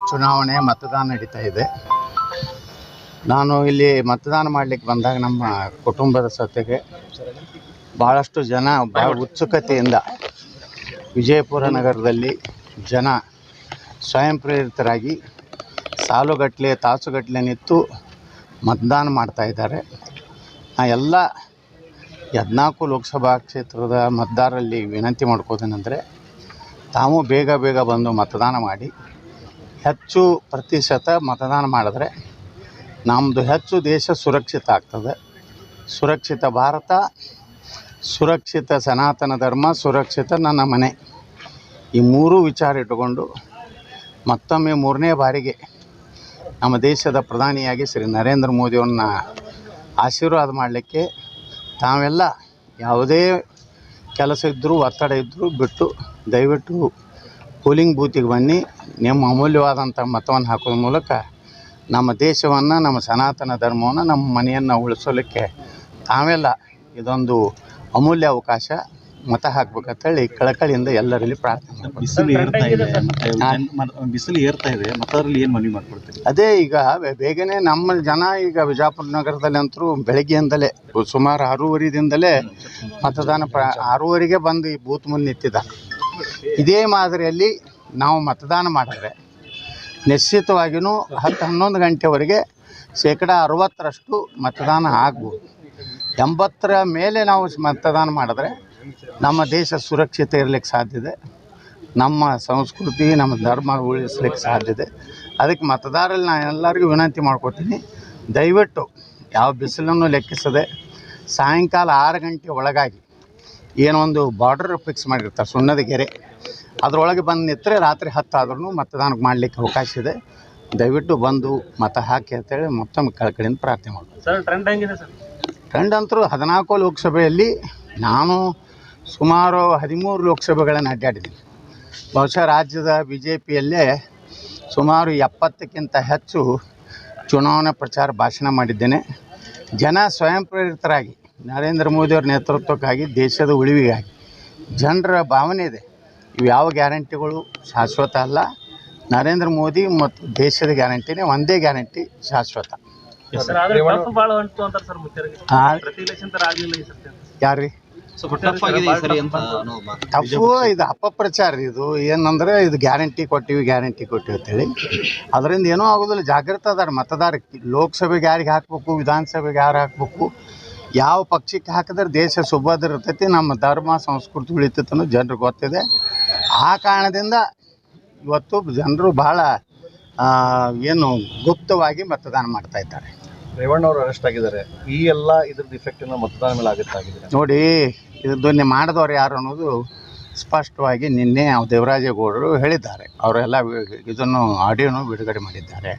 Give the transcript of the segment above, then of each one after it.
ಚುನಾವಣೆ ಮತದಾನ ನಡೀತಾ ಇದೆ. ನಾನು ಇಲ್ಲಿ ಮತದಾನ ಮಾಡಲಿಕ್ಕೆ ಬಂದಾಗ ನಮ್ಮ ಕುಟುಂಬದ ಜೊತೆಗೆ ಭಾಳಷ್ಟು ಜನ ಭಾಳ ಉತ್ಸುಕತೆಯಿಂದ ವಿಜಯಪುರ ನಗರದಲ್ಲಿ ಜನ ಸ್ವಯಂ ಪ್ರೇರಿತರಾಗಿ ಸಾಲುಗಟ್ಟಲೆ ತಾಸುಗಟ್ಟಲೆ ನಿಂತು ಮತದಾನ ಮಾಡ್ತಾಯಿದ್ದಾರೆ. ಎಲ್ಲ 14 ಲೋಕಸಭಾ ಕ್ಷೇತ್ರದ ಮತದಾರರಲ್ಲಿ ವಿನಂತಿ ಮಾಡ್ಕೋದೇನೆಂದರೆ ತಾವು ಬೇಗ ಬಂದು ಮತದಾನ ಮಾಡಿ ಹೆಚ್ಚು ಪ್ರತಿಶತ ಮತದಾನ ಮಾಡಿದ್ರೆ ನಮ್ಮದು ಹೆಚ್ಚು ದೇಶ ಸುರಕ್ಷಿತ ಆಗ್ತದೆ. ಸುರಕ್ಷಿತ ಭಾರತ, ಸುರಕ್ಷಿತ ಸನಾತನ ಧರ್ಮ, ಸುರಕ್ಷಿತ ನನ್ನ ಮನೆ, ಈ ಮೂರೂ ವಿಚಾರ ಇಟ್ಟುಕೊಂಡು ಮತ್ತೊಮ್ಮೆ 3ನೇ ಬಾರಿಗೆ ನಮ್ಮ ದೇಶದ ಪ್ರಧಾನಿಯಾಗಿ ಶ್ರೀ ನರೇಂದ್ರ ಮೋದಿಯವ್ರನ್ನ ಆಶೀರ್ವಾದ ಮಾಡಲಿಕ್ಕೆ ತಾವೆಲ್ಲ ಯಾವುದೇ ಕೆಲಸ ಇದ್ದರೂ ಒತ್ತಡ ಇದ್ದರೂ ಬಿಟ್ಟು ದಯವಿಟ್ಟು ಪೋಲಿಂಗ್ ಬೂತಿಗೆ ಬನ್ನಿ. ನಿಮ್ಮ ಅಮೂಲ್ಯವಾದಂಥ ಮತವನ್ನು ಹಾಕೋದ್ರ ಮೂಲಕ ನಮ್ಮ ದೇಶವನ್ನು, ನಮ್ಮ ಸನಾತನ ಧರ್ಮವನ್ನು, ನಮ್ಮ ಮನೆಯನ್ನು ಉಳಿಸೋಲಿಕ್ಕೆ ತಾವೆಲ್ಲ ಇದೊಂದು ಅಮೂಲ್ಯ ಅವಕಾಶ. ಮತ ಹಾಕ್ಬೇಕಂತೇಳಿ ಕಳಕಳಿಯಿಂದ ಎಲ್ಲರಲ್ಲಿ ಪ್ರಾರ್ಥನೆ. ಬಿಸಿಲು ಏರ್ತಾ ಇದೆ, ಮತದಾರರಲ್ಲಿ ಏನು ಮನವಿ ಮಾಡ್ಕೊಡ್ತೀವಿ? ಅದೇ ಈಗ ಬೇಗನೆ ನಮ್ಮ ಜನ ಈಗ ವಿಜಯಪುರ ನಗರದಲ್ಲಿ ಅಂತರೂ ಬೆಳಗ್ಗೆಯಿಂದಲೇ ಸುಮಾರು 6:30ದಿಂದಲೇ ಮತದಾನ 6:30ಗೆ ಬಂದು ಈ ಬೂತ್ ಮುಂದೆ ನಿಂತಿದ್ದಾರೆ. ಇದೇ ಮಾದರಿಯಲ್ಲಿ ನಾವು ಮತದಾನ ಮಾಡಿದ್ರೆ ನಿಶ್ಚಿತವಾಗಿಯೂ 10-11 ಗಂಟೆವರೆಗೆ 60% ಮತದಾನ ಆಗ್ಬೋದು. 80ರ ಮೇಲೆ ನಾವು ಮತದಾನ ಮಾಡಿದ್ರೆ ನಮ್ಮ ದೇಶ ಸುರಕ್ಷಿತ ಇರಲಿಕ್ಕೆ ಸಾಧ್ಯತೆ, ನಮ್ಮ ಸಂಸ್ಕೃತಿ, ನಮ್ಮ ಧರ್ಮ ಉಳಿಸ್ಲಿಕ್ಕೆ ಸಾಧ್ಯತೆ. ಅದಕ್ಕೆ ಮತದಾರರಲ್ಲಿ ನಾನು ಎಲ್ಲರಿಗೂ ವಿನಂತಿ ಮಾಡ್ಕೊತೀನಿ, ದಯವಿಟ್ಟು ಯಾವ ಬಿಸಿಲನ್ನು ಲೆಕ್ಕಿಸದೆ ಸಾಯಂಕಾಲ 6 ಗಂಟೆ ಒಳಗಾಗಿ ಏನೊಂದು ಬಾರ್ಡರ್ ಫಿಕ್ಸ್ ಮಾಡಿರ್ತಾರೆ ಸುಣ್ಣದ ಗೆರೆ, ಅದರೊಳಗೆ ಬಂದು ನಿಂತರೆ ರಾತ್ರಿ 10 ಆದ್ರೂ ಮತದಾನಕ್ಕೆ ಮಾಡಲಿಕ್ಕೆ ಅವಕಾಶ ಇದೆ. ದಯವಿಟ್ಟು ಬಂದು ಮತ ಹಾಕಿ ಅಂತೇಳಿ ಮತ್ತೊಮ್ಮೆ ಕಳಕಳಿಯಿಂದ ಪ್ರಾರ್ಥನೆ ಮಾಡ್ತೀನಿ. ಸರ್, ಟ್ರೆಂಡ್ ಹೆಂಗಿದೆ ಸರ್? ಟ್ರೆಂಡ್ ಅಂತರೂ 14 ಲೋಕಸಭೆಯಲ್ಲಿ ನಾನು ಸುಮಾರು 13 ಲೋಕಸಭೆಗಳನ್ನು ಅಡ್ಡಾಡಿದ್ದೀನಿ. ಬಹುಶಃ ರಾಜ್ಯದ BJPಯಲ್ಲೇ ಸುಮಾರು 70ಕ್ಕಿಂತ ಹೆಚ್ಚು ಚುನಾವಣಾ ಪ್ರಚಾರ ಭಾಷಣ ಮಾಡಿದ್ದೇನೆ. ಜನ ಸ್ವಯಂ ಪ್ರೇರಿತರಾಗಿ ನರೇಂದ್ರ ಮೋದಿಯವ್ರ ನೇತೃತ್ವಕ್ಕಾಗಿ, ದೇಶದ ಉಳಿವಿಗಾಗಿ ಜನರ ಭಾವನೆ ಇದೆ. ಇವು ಯಾವ ಗ್ಯಾರಂಟಿಗಳು ಶಾಶ್ವತ ಅಲ್ಲ. ನರೇಂದ್ರ ಮೋದಿ ಮತ್ತು ದೇಶದ ಗ್ಯಾರಂಟಿನೇ ಒಂದೇ ಗ್ಯಾರಂಟಿ ಶಾಶ್ವತ. ಯಾರ್ರಿ ಟಫು? ಇದು ಅಪಪ್ರಚಾರ. ಇದು ಏನಂದರೆ ಇದು ಗ್ಯಾರಂಟಿ ಕೊಟ್ಟಿವಿ ಅಂತೇಳಿ ಅದರಿಂದ ಏನೂ ಆಗೋದಿಲ್ಲ. ಜಾಗೃತ ಅದಾರ ಮತದಾರ. ಲೋಕಸಭೆಗೆ ಯಾರಿಗೆ ಹಾಕಬೇಕು, ವಿಧಾನಸಭೆಗೆ ಯಾರು ಹಾಕಬೇಕು, ಯಾವ ಪಕ್ಷಕ್ಕೆ ಹಾಕಿದ್ರೆ ದೇಶ ಸುಭದ್ರ ಇರ್ತೈತಿ, ನಮ್ಮ ಧರ್ಮ ಸಂಸ್ಕೃತಿ ಉಳಿತೈತೆ ಅನ್ನೋ ಜನರಿಗೆ ಗೊತ್ತಿದೆ. ಆ ಕಾರಣದಿಂದ ಇವತ್ತು ಜನರು ಭಾಳ ಏನು ಗುಪ್ತವಾಗಿ ಮತದಾನ ಮಾಡ್ತಾಯಿದ್ದಾರೆ. ರೇವಣ್ಣ ಅವರು ಅರೆಸ್ಟ್ ಆಗಿದ್ದಾರೆ. ಈ ಎಲ್ಲ ಇದ್ರದ್ದು ಇಫೆಕ್ಟಿನ ಮತದಾನ ಮೇಲೆ ಆಗಿದೆ ನೋಡಿ. ಇದನ್ನೇ ಮಾಡಿದವ್ರು ಯಾರು ಅನ್ನೋದು ಸ್ಪಷ್ಟವಾಗಿ ನಿನ್ನೆ ದೇವರಾಜೇಗೌಡರು ಹೇಳಿದ್ದಾರೆ. ಅವರೆಲ್ಲ ಇದನ್ನು ಆಡಿಯೋನು ಬಿಡುಗಡೆ ಮಾಡಿದ್ದಾರೆ.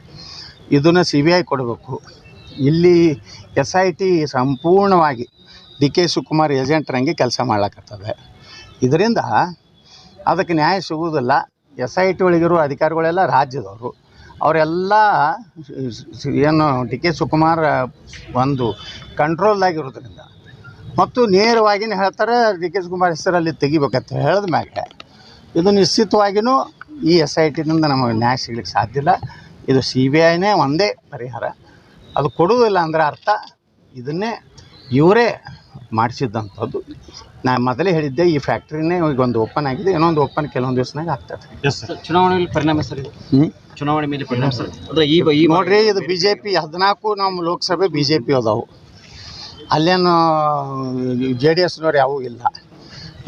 ಇದನ್ನು CBI ಕೊಡಬೇಕು. ಇಲ್ಲಿ SIT ಸಂಪೂರ್ಣವಾಗಿ DK ಶಿವಕುಮಾರ್ ಏಜೆಂಟ್ರಂಗೆ ಕೆಲಸ ಮಾಡ್ಲಕ್ಕತ್ತದೆ. ಇದರಿಂದ ಅದಕ್ಕೆ ನ್ಯಾಯ ಸಿಗುವುದಿಲ್ಲ. SIT ಒಳಗಿರೋ ಅಧಿಕಾರಿಗಳೆಲ್ಲ ರಾಜ್ಯದವರು. ಅವರೆಲ್ಲ ಏನು DK ಶಿವಕುಮಾರ್ ಒಂದು ಕಂಟ್ರೋಲ್ದಾಗಿರೋದ್ರಿಂದ ಮತ್ತು ನೇರವಾಗಿಯೇ ಹೇಳ್ತಾರೆ DK ಶಿವಕುಮಾರ್ ಹೆಸರಲ್ಲಿ ತೆಗಿಬೇಕಂತ ಹೇಳಿದ ಮ್ಯಾಗೆ ಇದು ನಿಶ್ಚಿತವಾಗಿಯೂ ಈ SITನಿಂದ ನಮಗೆ ನ್ಯಾಯ ಸಿಗ್ಲಿಕ್ಕೆ ಸಾಧ್ಯ ಇಲ್ಲ. ಇದು CBIನೇ ಒಂದೇ ಪರಿಹಾರ. ಅದು ಕೊಡುವುದಿಲ್ಲ ಅಂದರೆ ಅರ್ಥ ಇದನ್ನೇ ಇವರೇ ಮಾಡಿಸಿದ್ದಂಥದ್ದು. ನಾನು ಮೊದಲೇ ಹೇಳಿದ್ದೆ, ಈ ಫ್ಯಾಕ್ಟ್ರಿನೇ ಈಗ ಒಂದು ಓಪನ್ ಆಗಿದೆ, ಇನ್ನೊಂದು ಓಪನ್ ಕೆಲವೊಂದು ದಿವಸನಾಗ ಆಗ್ತದೆ. ಚುನಾವಣೆಯಲ್ಲಿ ಪರಿಣಾಮ ಸರ್ ಇದು? ಚುನಾವಣೆ ಮೇಲೆ ಪರಿಣಾಮ ಸರ್ ಅಂದರೆ ಈ ನೋಡ್ರಿ, ಇದು BJP 14 ನಮ್ಮ ಲೋಕಸಭೆ BJP ಅದಾವು. ಅಲ್ಲೇನು JDSನವ್ರು ಯಾವೂ ಇಲ್ಲ.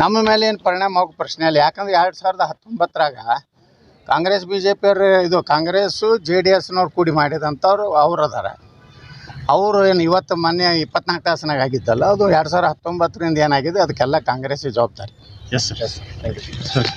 ನಮ್ಮ ಮೇಲೆ ಏನು ಪರಿಣಾಮ ಆಗೋ ಪ್ರಶ್ನೆ ಇಲ್ಲ. ಯಾಕಂದ್ರೆ 2019ರಾಗ ಕಾಂಗ್ರೆಸ್ BJPಯವ್ರು ಇದು ಕಾಂಗ್ರೆಸ್ಸು JDSನವ್ರು ಕೂಡಿ ಮಾಡಿದಂಥವ್ರು ಅವ್ರು ಅದಾರ. ಅವರು ಏನು ಇವತ್ತು ಮೊನ್ನೆ 24 ತಾಸಿನಾಗ ಆಗಿದ್ದಲ್ಲ, ಅದು 2019ರಿಂದ ಏನಾಗಿದೆ ಅದಕ್ಕೆಲ್ಲ ಕಾಂಗ್ರೆಸ್ಸಿಗೆ ಜವಾಬ್ದಾರಿ. Yes sir.